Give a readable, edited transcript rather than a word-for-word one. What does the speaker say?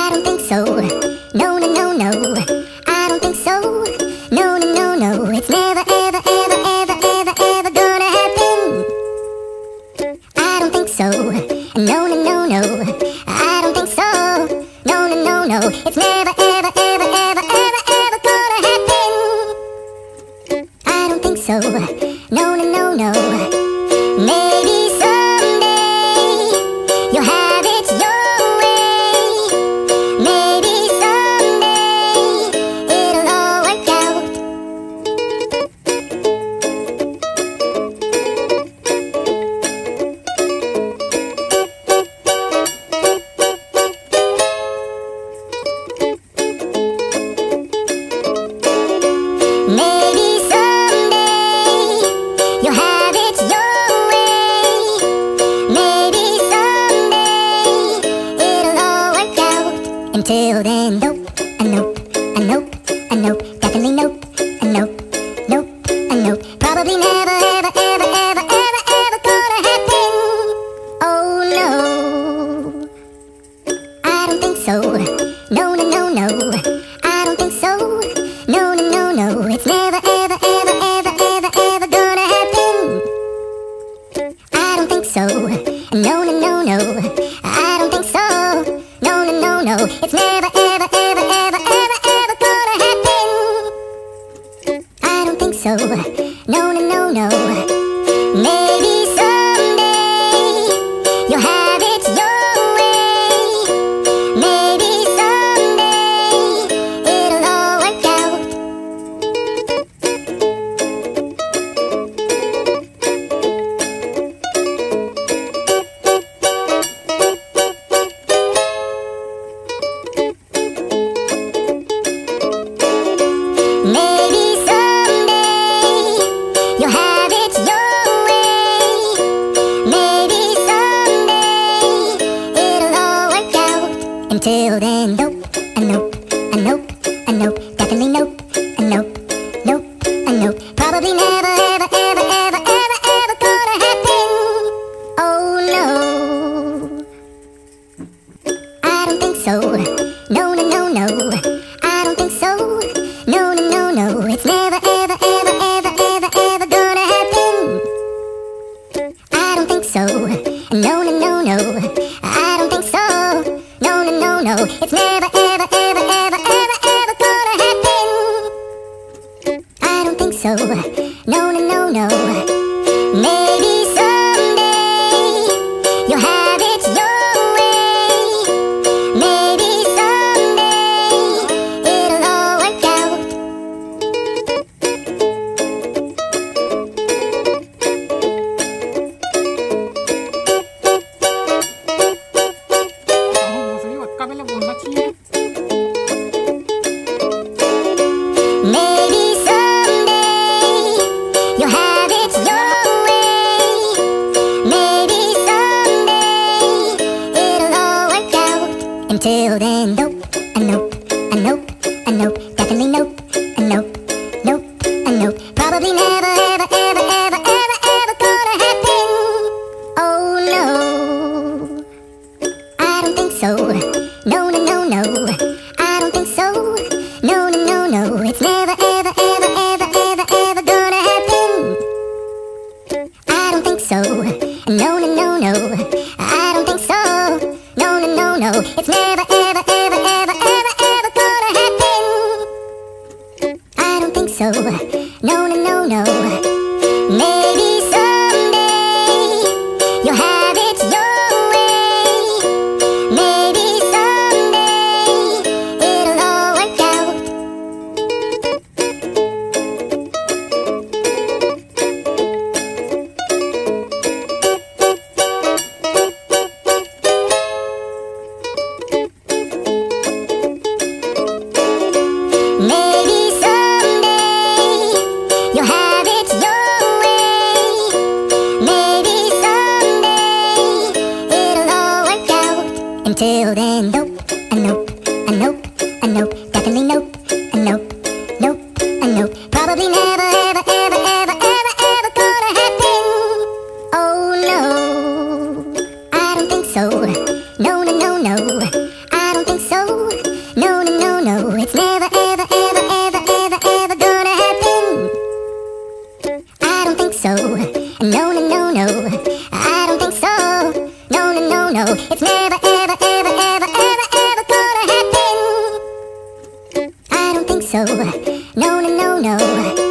I don't think so. No, no, no, no. I don't think so. No, no, no, no. It's never, ever, ever, ever, ever, ever gonna happen. I don't think so. No, no, no, no. I don't think so. No, no, no, no. It's never, ever, ever, ever, ever, ever gonna happen. I don't think so. No, no, no, no. Maybe someday you'll have it your way. Maybe someday it'll all work out. Maybe someday you'll have it your way. Maybe someday it'll all work out. Until then, nope, a nope, a nope, a nope, definitely nope, a nope, nope, a nope. Probably never, ever, ever, ever, ever, ever gonna happen. Oh no, I don't think so. No, no, no, no. I don't think so. No, no, no, no. It's never, ever, ever, ever, ever, ever gonna happen. I don't think so. No, no, no, no. I don't think so. No, no, no, no. It's never, ever, ever, ever, ever, ever gonna happen. I don't think so. No, no, no, no. Maybe someday you'll have it your way. Maybe someday it'll all work out. Maybe someday you'll have it your way. Maybe someday it'll all work out. Until then, nope, a nope, a nope, a nope, definitely nope, a nope, nope, a nope. Probably never, ever, ever, ever, ever, ever gonna happen. Oh no, I don't think so. No, no, no, no. I don't think so. No, no, no, no. It's never, ever, ever, ever, ever, ever gonna happen. I don't think so. No, no, no, no. I don't think so. No, no, no, no. It's never, ever, ever, ever, ever, ever gonna happen. I don't think so. No, no, no, no. Maybe someday you'll have it your way. Maybe someday it'll all work out. Maybe someday you'll have it your way. Maybe someday it'll all work out. Until then, nope, a nope, a nope, a nope, definitely nope, a nope, nope, a nope. Probably never, ever, ever, ever, ever, ever gonna happen. Oh no, I don't think so. No, no, no, no. I don't think so. No, no, no, no. It's never, ever, ever, ever, ever, ever gonna happen. I don't think so. No, no, no, no. I don't think so. No, no, no, no. It's never, ever, ever, ever, ever, ever gonna happen. I don't think so. No, no, no, no. Maybe someday you'll have it your way. Maybe someday it'll all work out. Maybe someday you'll have it your way. Maybe someday it'll all work out. Until then, nope, a nope, a nope, a nope, definitely nope, a nope, nope, a nope. Probably never, ever, ever, ever, ever, ever gonna happen. Oh no, I don't think so. No, no, no, no. I don't think so. no, it's never, ever, ever, ever, ever, ever gonna happen. I don't think so. No, no, no, no.